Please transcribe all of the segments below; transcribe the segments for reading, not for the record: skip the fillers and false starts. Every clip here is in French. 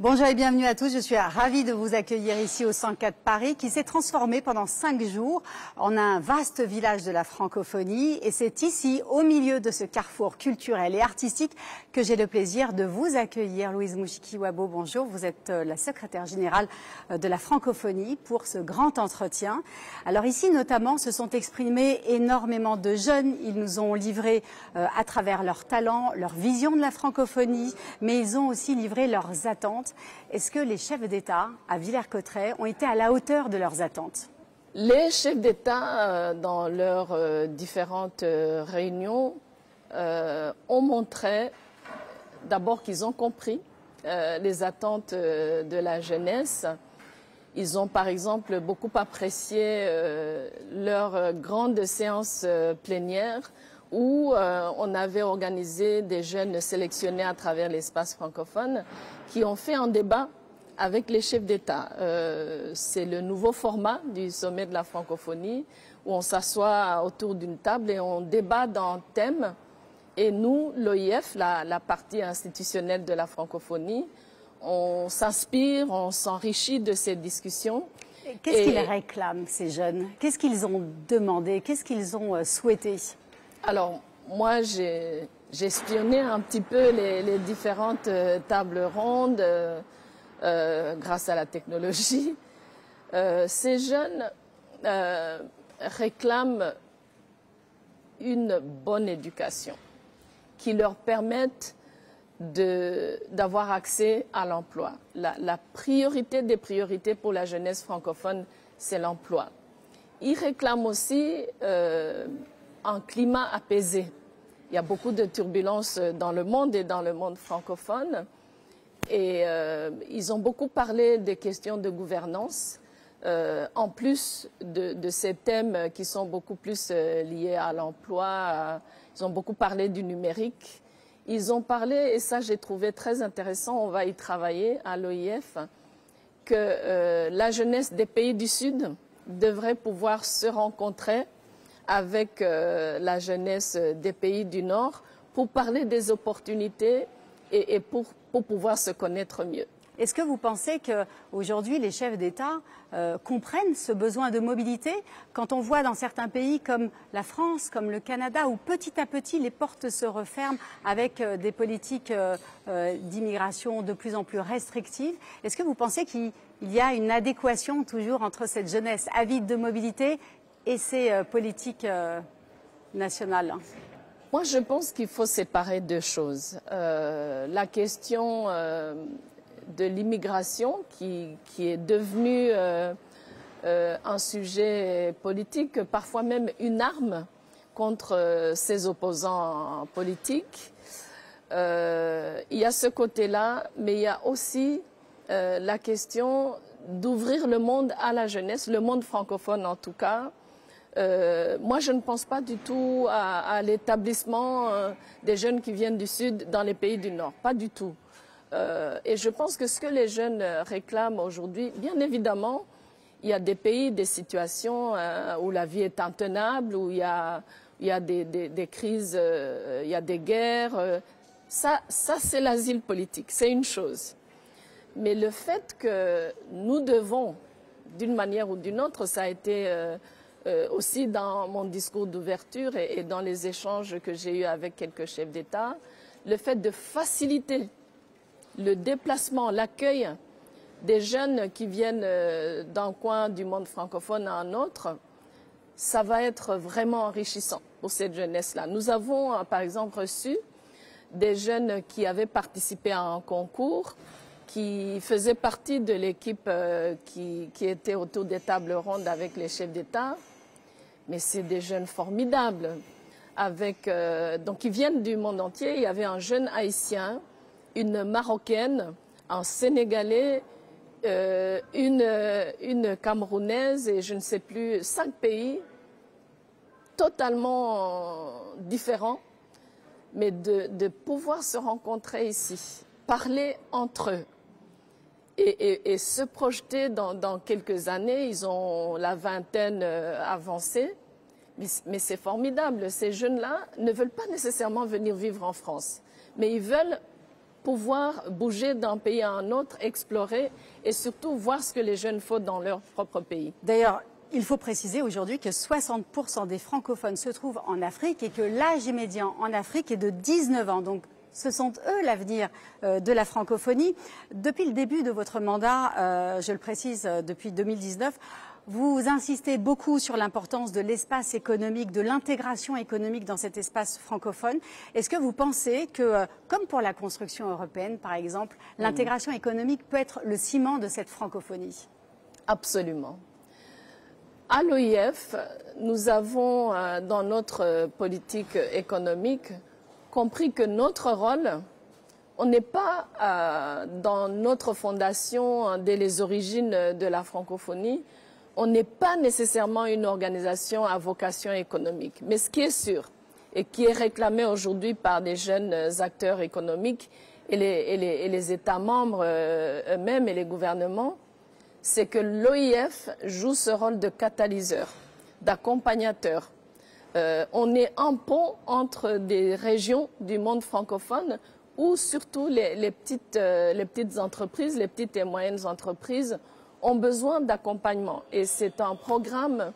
Bonjour et bienvenue à tous. Je suis ravie de vous accueillir ici au 104 Paris, qui s'est transformé pendant 5 jours en un vaste village de la francophonie. Et c'est ici, au milieu de ce carrefour culturel et artistique, que j'ai le plaisir de vous accueillir. Louise Mouchiki-Wabo, bonjour. Vous êtes la secrétaire générale de la francophonie pour ce grand entretien. Alors ici, notamment, se sont exprimés énormément de jeunes. Ils nous ont livré à travers leurs talents, leur vision de la francophonie, mais ils ont aussi livré leurs attentes. Est-ce que les chefs d'État à Villers-Cotterêts ont été à la hauteur de leurs attentes? Les chefs d'État, dans leurs différentes réunions, ont montré d'abord qu'ils ont compris les attentes de la jeunesse. Ils ont par exemple beaucoup apprécié leur grande séance plénière où on avait organisé des jeunes sélectionnés à travers l'espace francophone qui ont fait un débat avec les chefs d'État. C'est le nouveau format du sommet de la francophonie où on s'assoit autour d'une table et on débat d'un thème. Et nous, l'OIF, la partie institutionnelle de la francophonie, on s'inspire, on s'enrichit de ces discussions. Qu'est-ce qu'ils réclament, ces jeunes? Qu'est-ce qu'ils ont demandé? Qu'est-ce qu'ils ont souhaité? Alors, moi, j'ai espionné un petit peu les différentes tables rondes grâce à la technologie. Ces jeunes réclament une bonne éducation qui leur permette d'avoir accès à l'emploi. La priorité des priorités pour la jeunesse francophone, c'est l'emploi. Ils réclament aussi un climat apaisé. Il y a beaucoup de turbulences dans le monde et dans le monde francophone. Et ils ont beaucoup parlé des questions de gouvernance, en plus de ces thèmes qui sont beaucoup plus liés à l'emploi. Ils ont beaucoup parlé du numérique. Ils ont parlé, et ça j'ai trouvé très intéressant, on va y travailler à l'OIF, que la jeunesse des pays du Sud devrait pouvoir se rencontrer avec la jeunesse des pays du Nord pour parler des opportunités et pour pouvoir se connaître mieux. Est-ce que vous pensez qu'aujourd'hui, les chefs d'État comprennent ce besoin de mobilité quand on voit dans certains pays comme la France, comme le Canada, où petit à petit les portes se referment avec des politiques d'immigration de plus en plus restrictives? Est-ce que vous pensez qu'il y a une adéquation toujours entre cette jeunesse avide de mobilité et ces politiques nationales? Moi, je pense qu'il faut séparer deux choses. La question de l'immigration qui est devenue un sujet politique, parfois même une arme contre ses opposants politiques. Il y a ce côté-là, mais il y a aussi la question d'ouvrir le monde à la jeunesse, le monde francophone en tout cas. Moi, je ne pense pas du tout à l'établissement des jeunes qui viennent du Sud dans les pays du Nord, pas du tout. Et je pense que ce que les jeunes réclament aujourd'hui, bien évidemment, il y a des pays, des situations où la vie est intenable, où il y a des crises, il y a des guerres. Ça c'est l'asile politique, c'est une chose. Mais le fait que nous devons, d'une manière ou d'une autre, ça a été aussi dans mon discours d'ouverture et dans les échanges que j'ai eus avec quelques chefs d'État, le fait de faciliter le déplacement, l'accueil des jeunes qui viennent d'un coin du monde francophone à un autre, ça va être vraiment enrichissant pour cette jeunesse-là. Nous avons, par exemple, reçu des jeunes qui avaient participé à un concours, qui faisaient partie de l'équipe qui était autour des tables rondes avec les chefs d'État. Mais c'est des jeunes formidables, donc ils viennent du monde entier. Il y avait un jeune haïtien, une marocaine, un sénégalais, une camerounaise et je ne sais plus, 5 pays totalement différents, mais de pouvoir se rencontrer ici, parler entre eux et se projeter dans quelques années. Ils ont la vingtaine avancée, mais c'est formidable. Ces jeunes-là ne veulent pas nécessairement venir vivre en France, mais ils veulent pouvoir bouger d'un pays à un autre, explorer et surtout voir ce que les jeunes font dans leur propre pays. D'ailleurs, il faut préciser aujourd'hui que 60% des francophones se trouvent en Afrique et que l'âge médian en Afrique est de 19 ans. Donc, ce sont eux l'avenir de la francophonie. Depuis le début de votre mandat, je le précise, depuis 2019, vous insistez beaucoup sur l'importance de l'espace économique, de l'intégration économique dans cet espace francophone. Est-ce que vous pensez que, comme pour la construction européenne par exemple, l'intégration économique peut être le ciment de cette francophonie? Absolument. À l'OIF, nous avons dans notre politique économique compris que notre rôle, on n'est pas dans notre fondation dès les origines de la francophonie, on n'est pas nécessairement une organisation à vocation économique. Mais ce qui est sûr et qui est réclamé aujourd'hui par des jeunes acteurs économiques et les États membres eux-mêmes et les gouvernements, c'est que l'OIF joue ce rôle de catalyseur, d'accompagnateur. On est un pont entre des régions du monde francophone où surtout les petites entreprises, les petites et moyennes entreprises ont besoin d'accompagnement. Et c'est un programme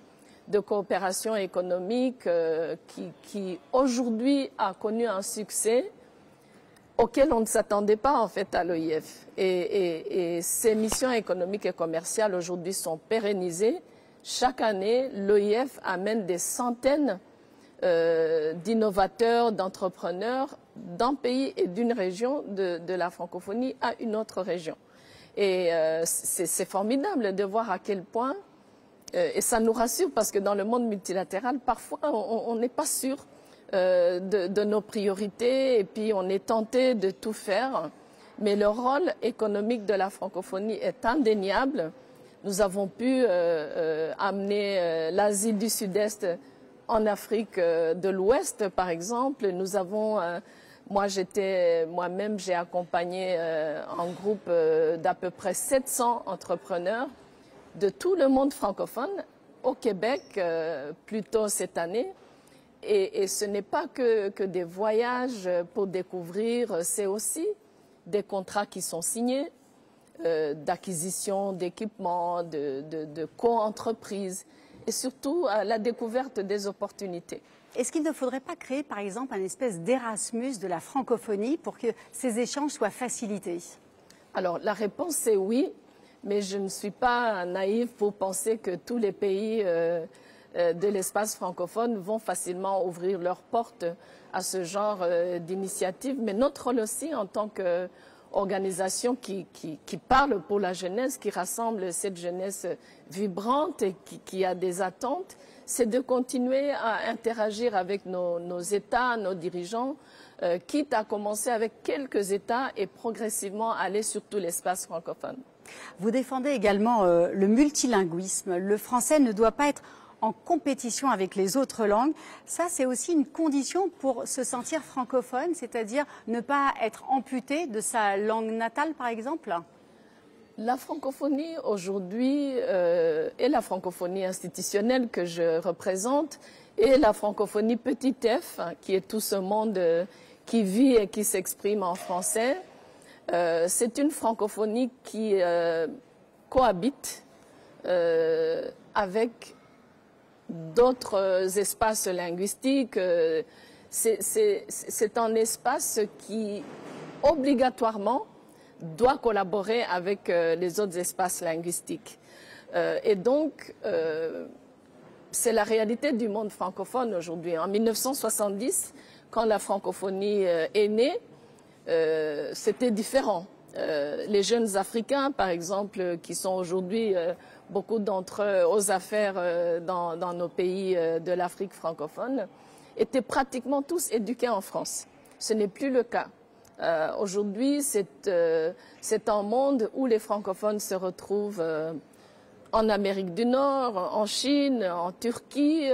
de coopération économique qui aujourd'hui a connu un succès auquel on ne s'attendait pas en fait à l'OIF. Et ces missions économiques et commerciales aujourd'hui sont pérennisées. Chaque année, l'OIF amène des centaines d'innovateurs, d'entrepreneurs d'un pays et d'une région de la francophonie à une autre région. Et c'est formidable de voir à quel point, et ça nous rassure parce que dans le monde multilatéral, parfois on n'est pas sûr de nos priorités et puis on est tenté de tout faire. Mais le rôle économique de la francophonie est indéniable. Nous avons pu amener l'Asie du Sud-Est en Afrique de l'Ouest, par exemple. Nous avons, moi-même, j'ai accompagné un groupe d'à peu près 700 entrepreneurs de tout le monde francophone au Québec, plus tôt cette année. Et ce n'est pas que des voyages pour découvrir, c'est aussi des contrats qui sont signés, d'acquisition d'équipements, de co-entreprises et surtout la découverte des opportunités. Est-ce qu'il ne faudrait pas créer, par exemple, un espèce d'Erasmus de la francophonie pour que ces échanges soient facilités? Alors, la réponse est oui, mais je ne suis pas naïve pour penser que tous les pays de l'espace francophone vont facilement ouvrir leurs portes à ce genre d'initiative. Mais notre rôle aussi en tant qu'organisation qui parle pour la jeunesse, qui rassemble cette jeunesse vibrante et qui a des attentes, c'est de continuer à interagir avec nos États, nos dirigeants, quitte à commencer avec quelques États et progressivement aller sur tout l'espace francophone. Vous défendez également le multilinguisme. Le français ne doit pas être en compétition avec les autres langues. Ça, c'est aussi une condition pour se sentir francophone, c'est-à-dire ne pas être amputé de sa langue natale, par exemple? La francophonie aujourd'hui et la francophonie institutionnelle que je représente et la francophonie petit f, qui est tout ce monde qui vit et qui s'exprime en français, c'est une francophonie qui cohabite avec d'autres espaces linguistiques. C'est un espace qui, obligatoirement, doit collaborer avec les autres espaces linguistiques. Et donc, c'est la réalité du monde francophone aujourd'hui. En 1970, quand la francophonie est née, c'était différent. Les jeunes Africains, par exemple, qui sont aujourd'hui beaucoup d'entre eux aux affaires dans nos pays de l'Afrique francophone, étaient pratiquement tous éduqués en France. Ce n'est plus le cas. Aujourd'hui, c'est un monde où les francophones se retrouvent en Amérique du Nord, en Chine, en Turquie,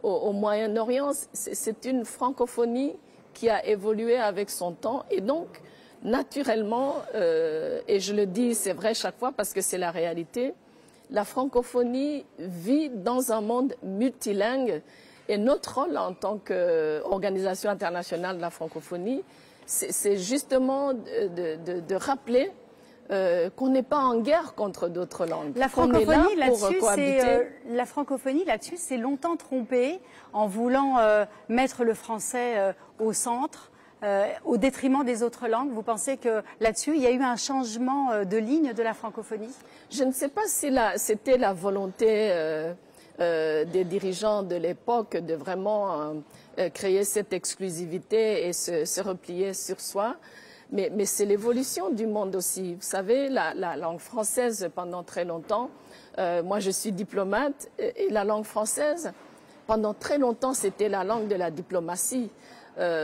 au Moyen-Orient. C'est une francophonie qui a évolué avec son temps et donc, naturellement, et je le dis, c'est vrai chaque fois parce que c'est la réalité, la francophonie vit dans un monde multilingue et notre rôle en tant qu'organisation internationale de la francophonie, c'est justement de rappeler qu'on n'est pas en guerre contre d'autres langues. La francophonie là-dessus, c'est longtemps trompé en voulant mettre le français au centre, au détriment des autres langues. Vous pensez que là-dessus, il y a eu un changement de ligne de la francophonie? Je ne sais pas si c'était la volonté des dirigeants de l'époque de vraiment créer cette exclusivité et se replier sur soi. Mais c'est l'évolution du monde aussi. Vous savez, la langue française, pendant très longtemps, moi je suis diplomate, et la langue française, pendant très longtemps, c'était la langue de la diplomatie.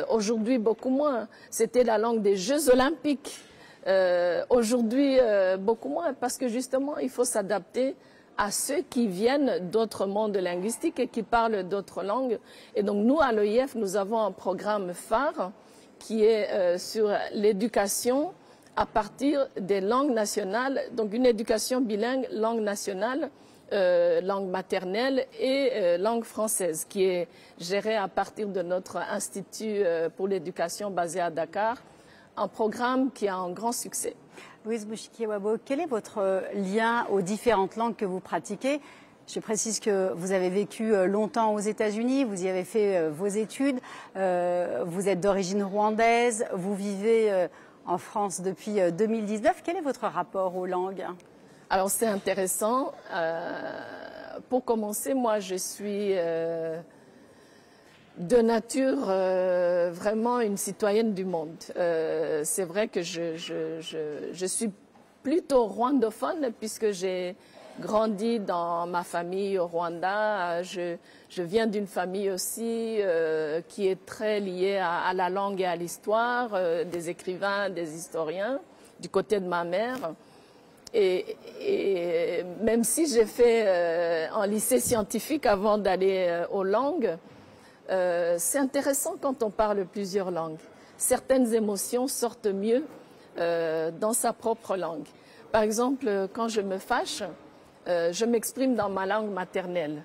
Aujourd'hui, beaucoup moins. C'était la langue des Jeux olympiques. Aujourd'hui, beaucoup moins, parce que justement, il faut s'adapter à ceux qui viennent d'autres mondes linguistiques et qui parlent d'autres langues. Et donc, nous, à l'OIF, nous avons un programme phare qui est sur l'éducation à partir des langues nationales, donc une éducation bilingue, langue nationale, langue maternelle et langue française, qui est gérée à partir de notre Institut pour l'éducation basé à Dakar, un programme qui a un grand succès. Louise Mushikiwabo, quel est votre lien aux différentes langues que vous pratiquez? Je précise que vous avez vécu longtemps aux États-Unis, vous y avez fait vos études, vous êtes d'origine rwandaise, vous vivez en France depuis 2019. Quel est votre rapport aux langues? Alors c'est intéressant. Pour commencer, moi je suis de nature vraiment une citoyenne du monde. C'est vrai que je suis plutôt rwandophone puisque j'ai grandi dans ma famille au Rwanda. Je viens d'une famille aussi qui est très liée à la langue et à l'histoire, des écrivains, des historiens, du côté de ma mère. Et même si j'ai fait un lycée scientifique avant d'aller aux langues, c'est intéressant quand on parle plusieurs langues. Certaines émotions sortent mieux dans sa propre langue. Par exemple, quand je me fâche, je m'exprime dans ma langue maternelle.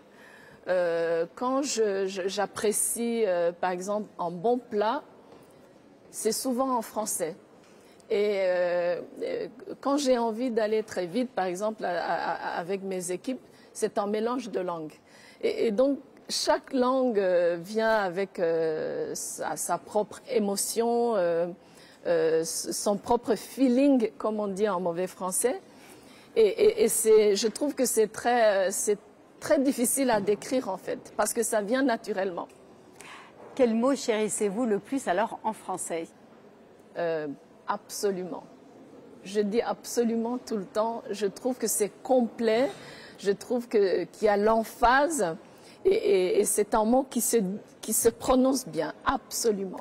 Quand j'apprécie, par exemple, un bon plat, c'est souvent en français. Et quand j'ai envie d'aller très vite, par exemple, avec mes équipes, c'est un mélange de langues. Et donc, chaque langue vient avec sa propre émotion, son propre feeling, comme on dit en mauvais français. Et je trouve que c'est très difficile à décrire en fait, parce que ça vient naturellement. Quel mot chérissez-vous le plus alors en français? Absolument. Je dis absolument tout le temps. Je trouve que c'est complet. Je trouve qu'il y a l'emphase et c'est un mot qui se prononce bien. Absolument.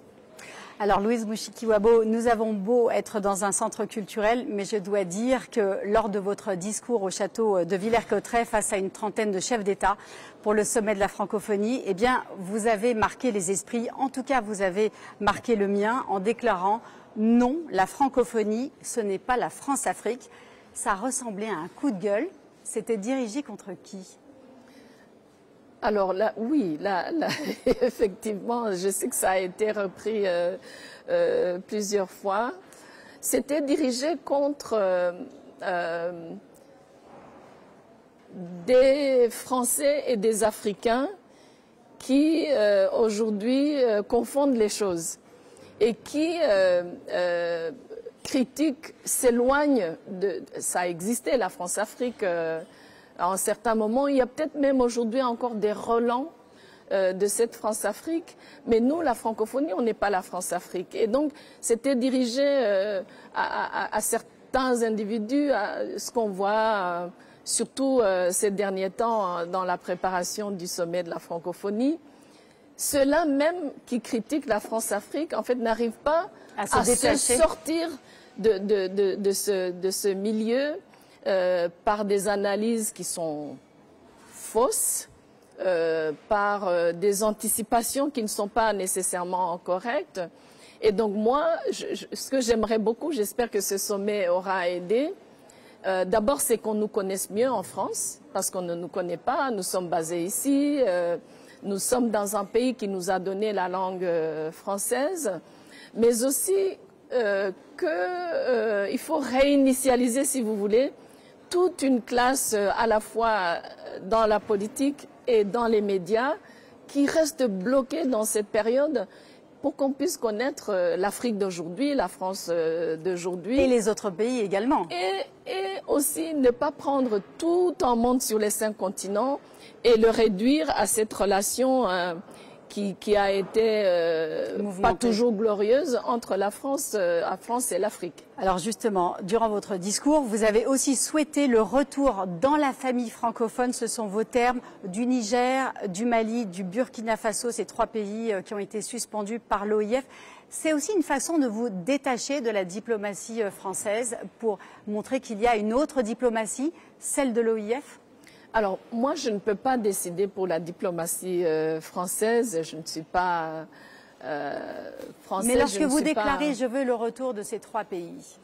Alors Louise Mushikiwabo, nous avons beau être dans un centre culturel, mais je dois dire que lors de votre discours au château de Villers-Cotterêts face à une trentaine de chefs d'État pour le sommet de la francophonie, eh bien, vous avez marqué les esprits. En tout cas, vous avez marqué le mien en déclarant « Non, la francophonie, ce n'est pas la France-Afrique ». Ça ressemblait à un coup de gueule. C'était dirigé contre qui? Alors là, oui, là, effectivement, je sais que ça a été repris plusieurs fois. C'était dirigé contre des Français et des Africains qui aujourd'hui confondent les choses et qui critiquent, s'éloignent de... Ça existait, la France-Afrique. À un certain moment, il y a peut-être même aujourd'hui encore des relents de cette France-Afrique, mais nous, la francophonie, on n'est pas la France-Afrique. Et donc, c'était dirigé à certains individus, à ce qu'on voit surtout ces derniers temps dans la préparation du sommet de la francophonie. Ceux-là même qui critiquent la France-Afrique, en fait, n'arrivent pas à se sortir de ce milieu par des analyses qui sont fausses, par des anticipations qui ne sont pas nécessairement correctes. Et donc moi, ce que j'aimerais beaucoup, j'espère que ce sommet aura aidé, d'abord c'est qu'on nous connaisse mieux en France, parce qu'on ne nous connaît pas, nous sommes basés ici, nous sommes dans un pays qui nous a donné la langue française. mais aussi qu'il faut réinitialiser, si vous voulez, toute une classe à la fois dans la politique et dans les médias qui reste bloquée dans cette période pour qu'on puisse connaître l'Afrique d'aujourd'hui, la France d'aujourd'hui. Et les autres pays également. Et aussi ne pas prendre tout en monde sur les 5 continents et le réduire à cette relation qui a été pas toujours glorieuse entre la France et l'Afrique. Alors justement, durant votre discours, vous avez aussi souhaité le retour dans la famille francophone, ce sont vos termes, du Niger, du Mali, du Burkina Faso, ces 3 pays qui ont été suspendus par l'OIF. C'est aussi une façon de vous détacher de la diplomatie française pour montrer qu'il y a une autre diplomatie, celle de l'OIF? Alors, moi, je ne peux pas décider pour la diplomatie française. Je ne suis pas française. Mais lorsque vous déclarez « je veux le retour de ces 3 pays »,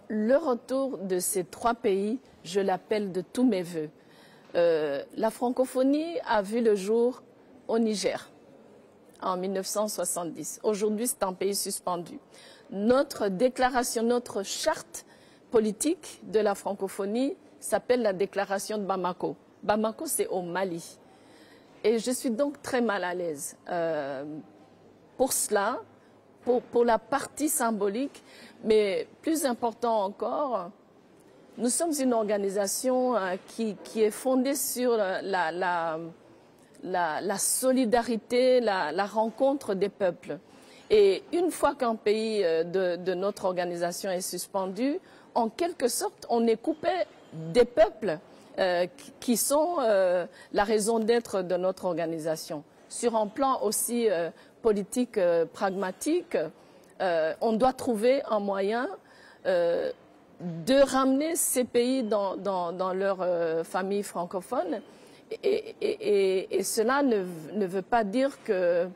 le retour de ces 3 pays, je l'appelle de tous mes voeux. La francophonie a vu le jour au Niger en 1970. Aujourd'hui, c'est un pays suspendu. Notre déclaration, notre charte politique de la francophonie s'appelle la déclaration de Bamako. Bamako, c'est au Mali. Et je suis donc très mal à l'aise. Pour cela, pour la partie symbolique, mais plus important encore, nous sommes une organisation qui est fondée sur la solidarité, la rencontre des peuples. Et une fois qu'un pays de notre organisation est suspendu, en quelque sorte, on est coupé des peuples qui sont la raison d'être de notre organisation. Sur un plan aussi politique pragmatique, on doit trouver un moyen de ramener ces pays dans leur famille francophone. Et cela ne veut pas dire que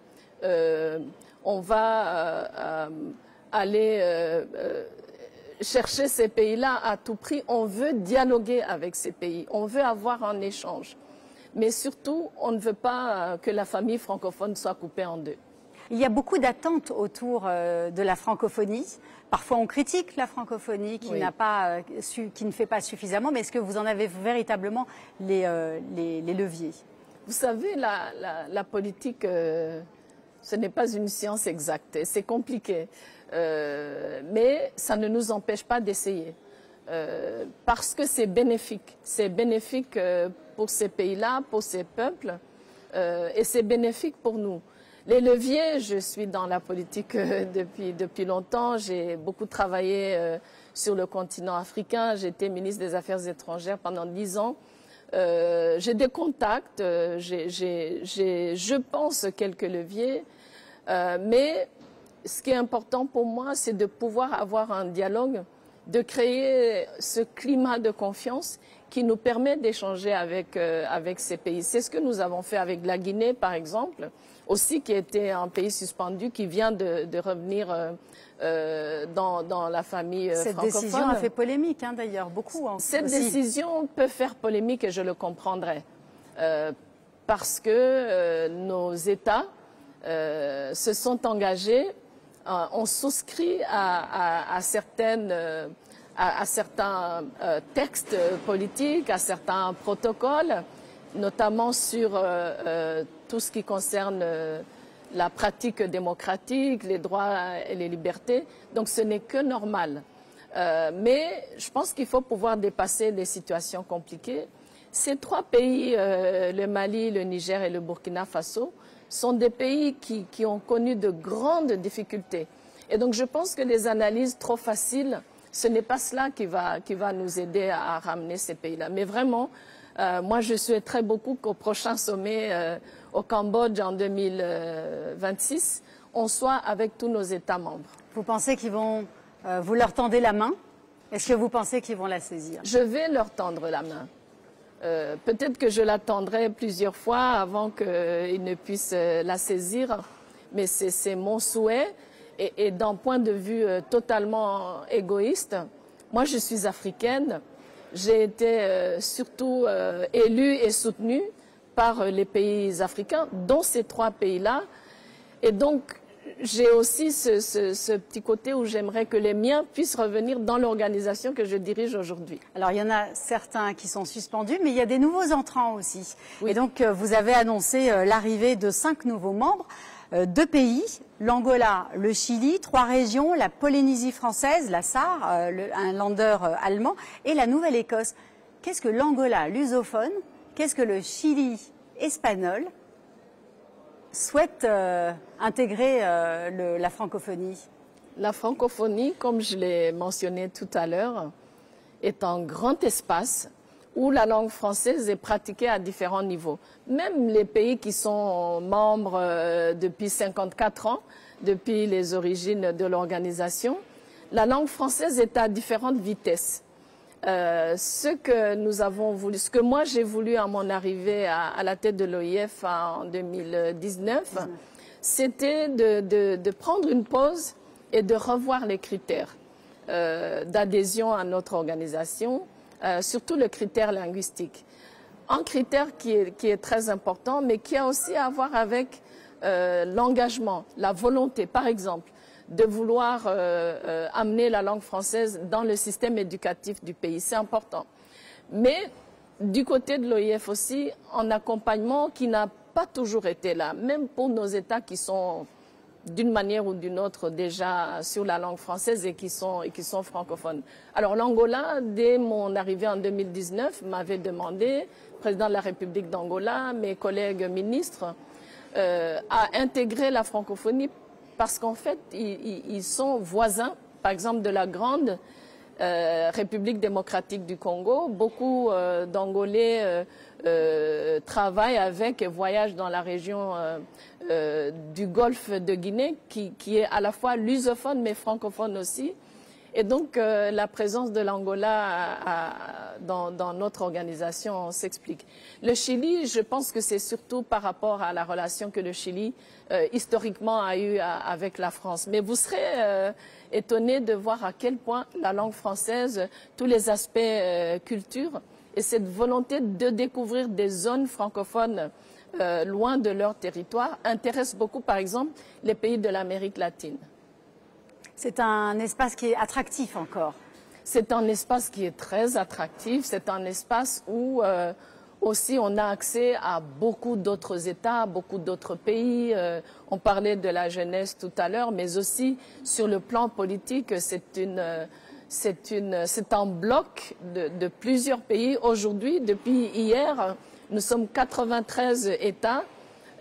on va aller chercher ces pays-là à tout prix. On veut dialoguer avec ces pays, on veut avoir un échange. Mais surtout, on ne veut pas que la famille francophone soit coupée en 2. Il y a beaucoup d'attentes autour de la francophonie. Parfois, on critique la francophonie qui, qui ne fait pas suffisamment. Mais est-ce que vous en avez véritablement les leviers? Vous savez, la politique, ce n'est pas une science exacte. C'est compliqué. Mais ça ne nous empêche pas d'essayer. Parce que c'est bénéfique. C'est bénéfique pour ces pays-là, pour ces peuples. Et c'est bénéfique pour nous. Les leviers, je suis dans la politique depuis longtemps. J'ai beaucoup travaillé sur le continent africain. J'ai été ministre des Affaires étrangères pendant 10 ans. J'ai des contacts, je pense, quelques leviers. Mais ce qui est important pour moi, c'est de pouvoir avoir un dialogue, de créer ce climat de confiance qui nous permet d'échanger avec ces pays. C'est ce que nous avons fait avec la Guinée, par exemple, aussi qui était un pays suspendu, qui vient de revenir dans la famille francophone. Cette décision a fait polémique, hein, d'ailleurs, beaucoup. Cette décision peut faire polémique et je le comprendrai. Parce que nos États se sont engagés, ont souscrit à certains textes politiques, à certains protocoles, notamment sur tout ce qui concerne la pratique démocratique, les droits et les libertés. Donc ce n'est que normal. Mais je pense qu'il faut pouvoir dépasser les situations compliquées. Ces 3 pays, le Mali, le Niger et le Burkina Faso, sont des pays qui ont connu de grandes difficultés. Et donc je pense que les analyses trop faciles, ce n'est pas cela qui va nous aider à ramener ces pays-là. Mais vraiment, moi je souhaiterais beaucoup qu'au prochain sommet au Cambodge en 2026, on soit avec tous nos États membres. Vous pensez qu'ils vont, vous leur tendez la main? Est-ce que vous pensez qu'ils vont la saisir? Je vais leur tendre la main. Peut-être que je l'attendrai plusieurs fois avant qu'ils ne puissent la saisir, mais c'est mon souhait. Et d'un point de vue totalement égoïste, moi je suis africaine, j'ai été surtout élue et soutenue par les pays africains, dont ces 3 pays-là. Et donc j'ai aussi ce petit côté où j'aimerais que les miens puissent revenir dans l'organisation que je dirige aujourd'hui. Alors, il y en a certains qui sont suspendus, mais il y a des nouveaux entrants aussi. Oui. Et donc, vous avez annoncé l'arrivée de 5 nouveaux membres, 2 pays, l'Angola, le Chili, 3 régions, la Polynésie française, la Sarre, un lander allemand, et la Nouvelle-Écosse. Qu'est-ce que l'Angola lusophone? Qu'est-ce que le Chili espagnol souhaite intégrer la francophonie? La francophonie, comme je l'ai mentionné tout à l'heure, est un grand espace où la langue française est pratiquée à différents niveaux. Même les pays qui sont membres depuis 54 ans, depuis les origines de l'organisation, la langue française est à différentes vitesses. Ce que moi j'ai voulu à mon arrivée à la tête de l'OIF en 2019, c'était de prendre une pause et de revoir les critères d'adhésion à notre organisation, surtout le critère linguistique. Un critère qui est très important, mais qui a aussi à voir avec l'engagement, la volonté, par exemple, de vouloir amener la langue française dans le système éducatif du pays. C'est important. Mais du côté de l'OIF aussi, un accompagnement qui n'a pas toujours été là, même pour nos États qui sont d'une manière ou d'une autre déjà sur la langue française et qui sont francophones. Alors l'Angola, dès mon arrivée en 2019, m'avait demandé, président de la République d'Angola, mes collègues ministres, à intégrer la francophonie parce qu'en fait, ils sont voisins, par exemple, de la grande République démocratique du Congo. Beaucoup d'Angolais travaillent avec et voyagent dans la région du Golfe de Guinée, qui est à la fois lusophone mais francophone aussi. Et donc, la présence de l'Angola dans notre organisation s'explique. Le Chili, je pense que c'est surtout par rapport à la relation que le Chili, historiquement, a eue avec la France. Mais vous serez étonné de voir à quel point la langue française, tous les aspects culture, et cette volonté de découvrir des zones francophones loin de leur territoire, intéresse beaucoup, par exemple, les pays de l'Amérique latine. C'est un espace qui est attractif encore. C'est un espace qui est très attractif. C'est un espace où aussi on a accès à beaucoup d'autres États, beaucoup d'autres pays. On parlait de la jeunesse tout à l'heure, mais aussi sur le plan politique, c'est un bloc de plusieurs pays. Aujourd'hui, depuis hier, nous sommes 93 États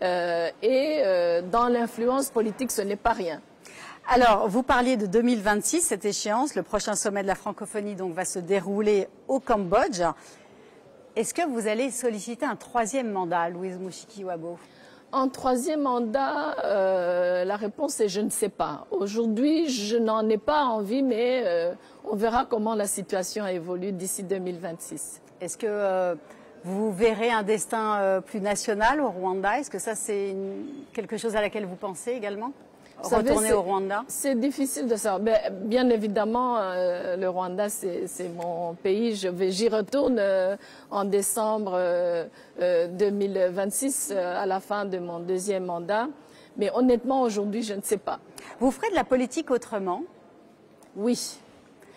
et dans l'influence politique, ce n'est pas rien. Alors, vous parliez de 2026, cette échéance, le prochain sommet de la francophonie donc, va se dérouler au Cambodge. Est-ce que vous allez solliciter un 3e mandat, Louise Mushikiwabo? Un 3e mandat, la réponse est je ne sais pas. Aujourd'hui, je n'en ai pas envie, mais on verra comment la situation évolue d'ici 2026. Est-ce que vous verrez un destin plus national au Rwanda? Est-ce que ça, c'est quelque chose à laquelle vous pensez également? Retourner au Rwanda? C'est difficile de savoir. Bien évidemment, le Rwanda, c'est mon pays. J'y retourne en décembre 2026, à la fin de mon 2e mandat. Mais honnêtement, aujourd'hui, je ne sais pas. Vous ferez de la politique autrement? Oui.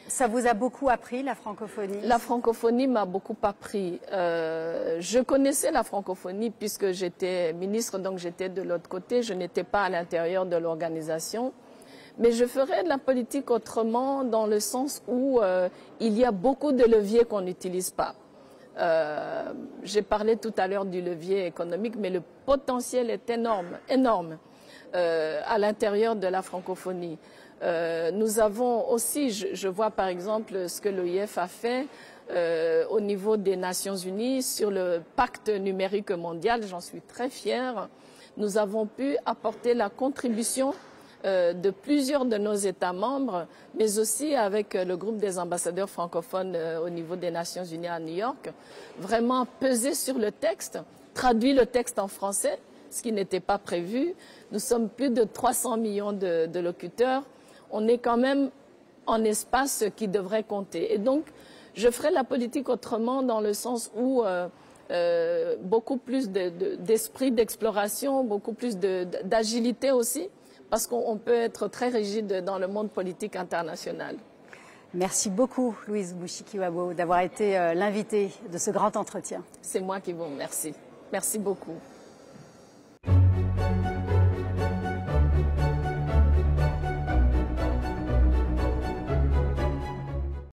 Ça vous a beaucoup appris, la francophonie? La francophonie m'a beaucoup appris. Je connaissais la francophonie puisque j'étais ministre, donc j'étais de l'autre côté. Je n'étais pas à l'intérieur de l'organisation. Mais je ferais de la politique autrement dans le sens où il y a beaucoup de leviers qu'on n'utilise pas. J'ai parlé tout à l'heure du levier économique, mais le potentiel est énorme à l'intérieur de la francophonie. Nous avons aussi, je vois par exemple ce que l'OIF a fait au niveau des Nations Unies sur le pacte numérique mondial. J'en suis très fière. Nous avons pu apporter la contribution de plusieurs de nos États membres, mais aussi avec le groupe des ambassadeurs francophones au niveau des Nations Unies à New York, vraiment peser sur le texte, traduire le texte en français, ce qui n'était pas prévu. Nous sommes plus de 300 millions de locuteurs. On est quand même en espace qui devrait compter. Et donc, je ferai la politique autrement dans le sens où beaucoup plus d'esprit d'exploration, beaucoup plus d'agilité aussi, parce qu'on peut être très rigide dans le monde politique international. Merci beaucoup, Louise Mushikiwabo, d'avoir été l'invitée de ce grand entretien. C'est moi qui vous remercie. Merci beaucoup.